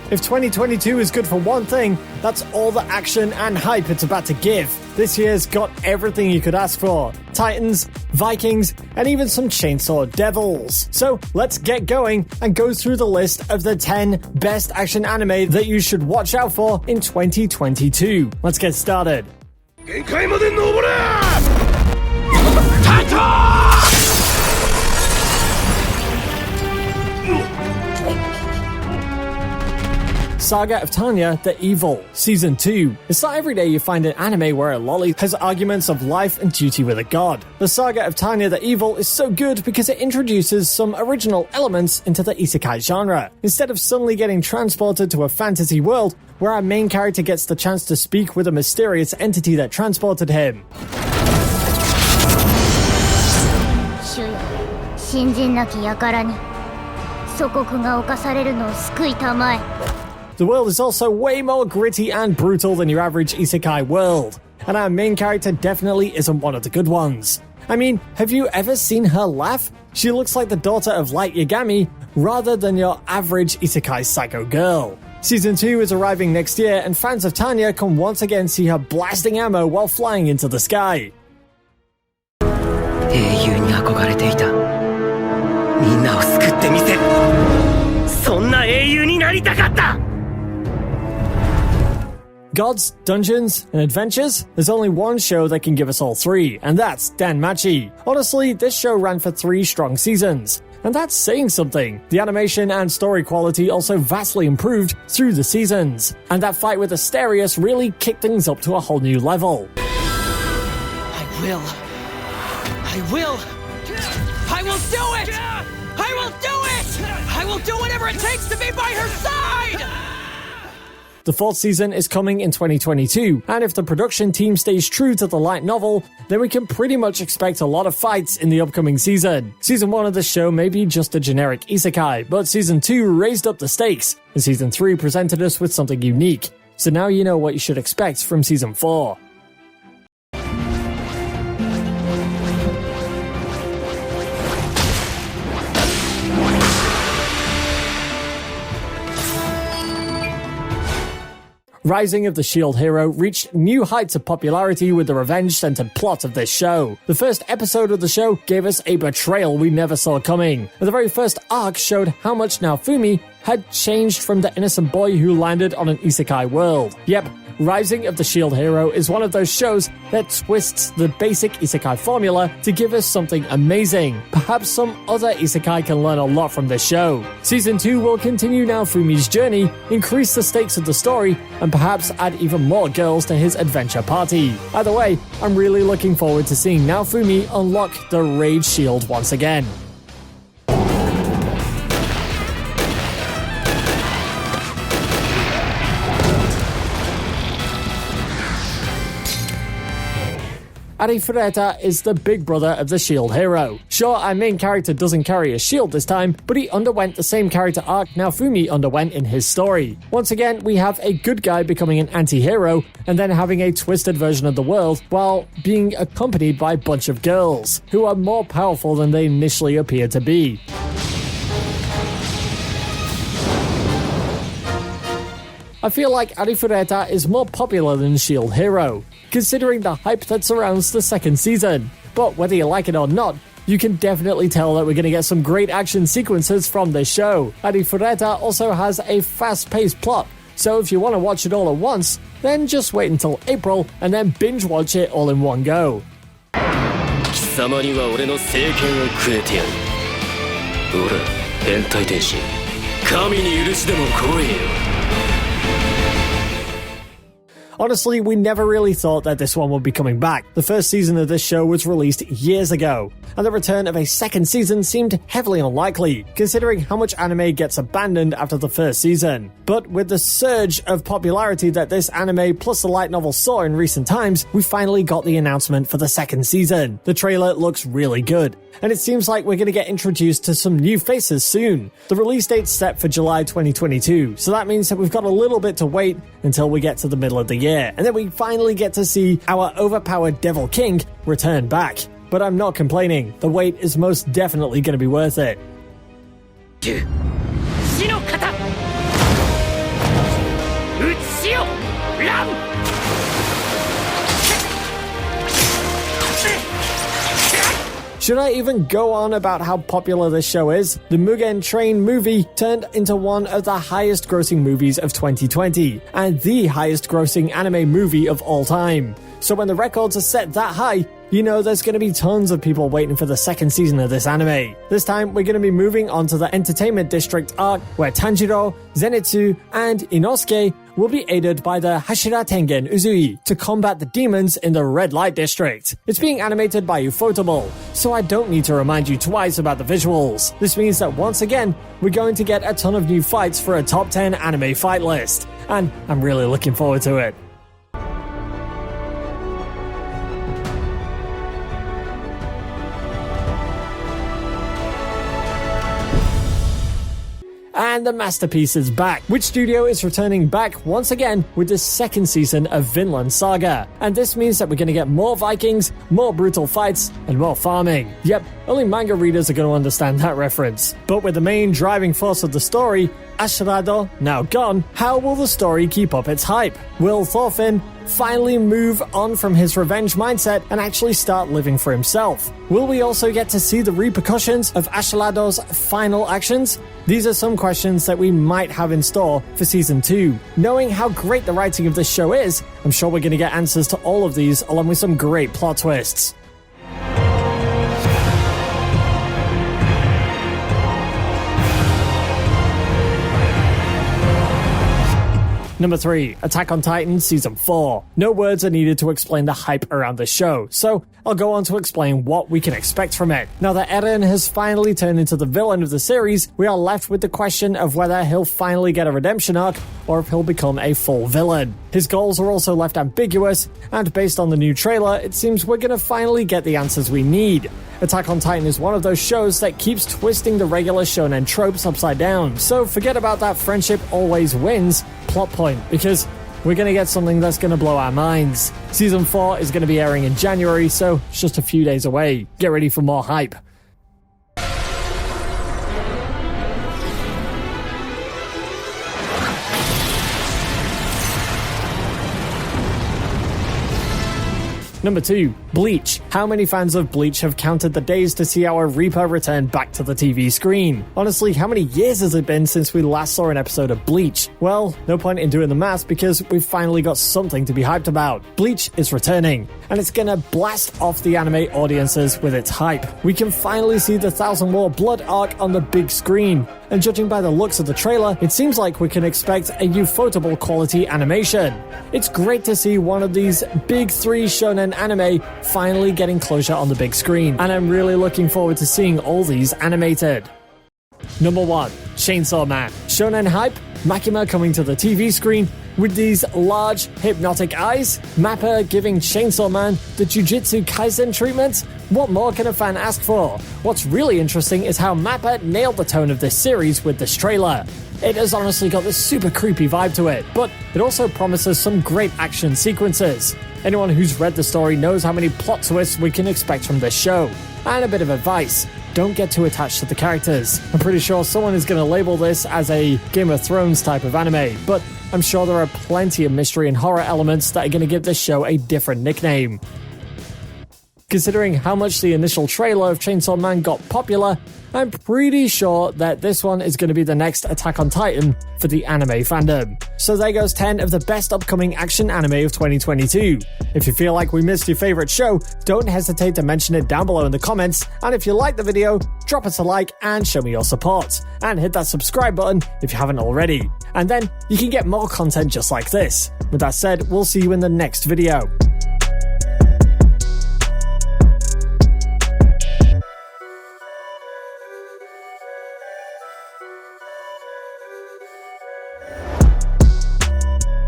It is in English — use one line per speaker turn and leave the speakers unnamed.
If 2022 is good for one thing, that's all the action and hype it's about to give. This year's got everything you could ask for. Titans, Vikings, and even some chainsaw devils. So let's get going and go through the list of the 10 best action anime that you should watch out for in 2022. Let's get started. Saga of Tanya the Evil, Season 2. It's not every day you find an anime where a lolly has arguments of life and duty with a god. The Saga of Tanya the Evil is so good because it introduces some original elements into the isekai genre. Instead of suddenly getting transported to a fantasy world where our main character gets the chance to speak with a mysterious entity that transported him. The world is also way more gritty and brutal than your average isekai world, and our main character definitely isn't one of the good ones. I mean, have you ever seen her laugh? She looks like the daughter of Light Yagami rather than your average isekai psycho girl. Season 2 is arriving next year, and fans of Tanya can once again see her blasting ammo while flying into the sky. Gods, Dungeons, and Adventures? There's only one show that can give us all three, and that's Danmachi. Honestly, this show ran for 3 strong seasons, and that's saying something. The animation and story quality also vastly improved through the seasons, and that fight with Asterius really kicked things up to a whole new level.
I will do it! I will do it! I will do whatever it takes to be by her side!
The 4th season is coming in 2022, and if the production team stays true to the light novel, then we can pretty much expect a lot of fights in the upcoming season. Season 1 of this show may be just a generic isekai, but Season 2 raised up the stakes, and Season 3 presented us with something unique. So now you know what you should expect from Season 4. Rising of the Shield Hero reached new heights of popularity with the revenge-centered plot of this show. The first episode of the show gave us a betrayal we never saw coming, and the very first arc showed how much Naofumi had changed from the innocent boy who landed on an isekai world. Yep, Rising of the Shield Hero is one of those shows that twists the basic isekai formula to give us something amazing. Perhaps some other isekai can learn a lot from this show. Season 2 will continue Naofumi's journey, increase the stakes of the story, and perhaps add even more girls to his adventure party. Either way, I'm really looking forward to seeing Naofumi unlock the Rage Shield once again. Arifureta is the big brother of the Shield Hero. Sure, our main character doesn't carry a shield this time, but he underwent the same character arc Naofumi underwent in his story. Once again, we have a good guy becoming an anti-hero, and then having a twisted version of the world, while being accompanied by a bunch of girls, who are more powerful than they initially appear to be. I feel like Arifureta is more popular than Shield Hero, considering the hype that surrounds the 2nd season. But whether you like it or not, you can definitely tell that we're going to get some great action sequences from this show. Arifureta also has a fast-paced plot, so if you want to watch it all at once, then just wait until April and then binge watch it all in one go. Honestly, we never really thought that this one would be coming back. The first season of this show was released years ago, and the return of a second season seemed heavily unlikely, considering how much anime gets abandoned after the first season. But with the surge of popularity that this anime plus the light novel saw in recent times, we finally got the announcement for the second season. The trailer looks really good, and it seems like we're going to get introduced to some new faces soon. The release date's set for July 2022, so that means that we've got a little bit to wait until we get to the middle of the year. year, and then we finally get to see our overpowered Devil King return back. But I'm not complaining, the wait is most definitely going to be worth it. Should I even go on about how popular this show is? The Mugen Train movie turned into one of the highest grossing movies of 2020, and the highest grossing anime movie of all time. So when the records are set that high, you know there's going to be tons of people waiting for the second season of this anime. This time, we're going to be moving on to the Entertainment District arc, where Tanjiro, Zenitsu, and Inosuke will be aided by the Hashira Tengen Uzui to combat the demons in the Red Light District. It's being animated by Ufotable, so I don't need to remind you twice about the visuals. This means that once again, we're going to get a ton of new fights for a top 10 anime fight list, and I'm really looking forward to it. And the masterpiece is back. Witch Studio is returning back once again with the second season of Vinland Saga. And this means that we're going to get more Vikings, more brutal fights, and more farming. Yep, only manga readers are going to understand that reference. But with the main driving force of the story, Aschrado now gone, how will the story keep up its hype? Will Thorfinn finally move on from his revenge mindset and actually start living for himself? Will we also get to see the repercussions of Aschrado's final actions? These are some questions that we might have in store for Season 2. Knowing how great the writing of this show is, I'm sure we're going to get answers to all of these along with some great plot twists. Number 3, Attack on Titan Season 4. No words are needed to explain the hype around the show, so I'll go on to explain what we can expect from it. Now that Eren has finally turned into the villain of the series, we are left with the question of whether he'll finally get a redemption arc or if he'll become a full villain. His goals are also left ambiguous, and based on the new trailer, it seems we're gonna finally get the answers we need. Attack on Titan is one of those shows that keeps twisting the regular shonen tropes upside down, so forget about that friendship always wins plot point, because we're going to get something that's going to blow our minds. Season 4 is going to be airing in January, so it's just a few days away. Get ready for more hype. Number 2, Bleach. How many fans of Bleach have counted the days to see our Reaper return back to the TV screen? Honestly, how many years has it been since we last saw an episode of Bleach? Well, no point in doing the math because we've finally got something to be hyped about. Bleach is returning, and it's gonna blast off the anime audiences with its hype. We can finally see the Thousand War Blood arc on the big screen, and judging by the looks of the trailer, it seems like we can expect a Ufotable quality animation. It's great to see one of these big 3 shonen anime finally getting closure on the big screen, and I'm really looking forward to seeing all these animated. Number 1, Chainsaw Man. Shonen hype, Makima coming to the TV screen with these large hypnotic eyes, Mappa giving Chainsaw Man the Jujutsu Kaisen treatment. What more can a fan ask for? What's really interesting is how Mappa nailed the tone of this series with this trailer. It has honestly got this super creepy vibe to it, but it also promises some great action sequences. Anyone who's read the story knows how many plot twists we can expect from this show. And a bit of advice, don't get too attached to the characters. I'm pretty sure someone is going to label this as a Game of Thrones type of anime, but I'm sure there are plenty of mystery and horror elements that are going to give this show a different nickname. Considering how much the initial trailer of Chainsaw Man got popular, I'm pretty sure that this one is going to be the next Attack on Titan for the anime fandom. So there goes 10 of the best upcoming action anime of 2022. If you feel like we missed your favorite show, don't hesitate to mention it down below in the comments, and if you like the video, drop us a like and show me your support. And hit that subscribe button if you haven't already. And then you can get more content just like this. With that said, we'll see you in the next video.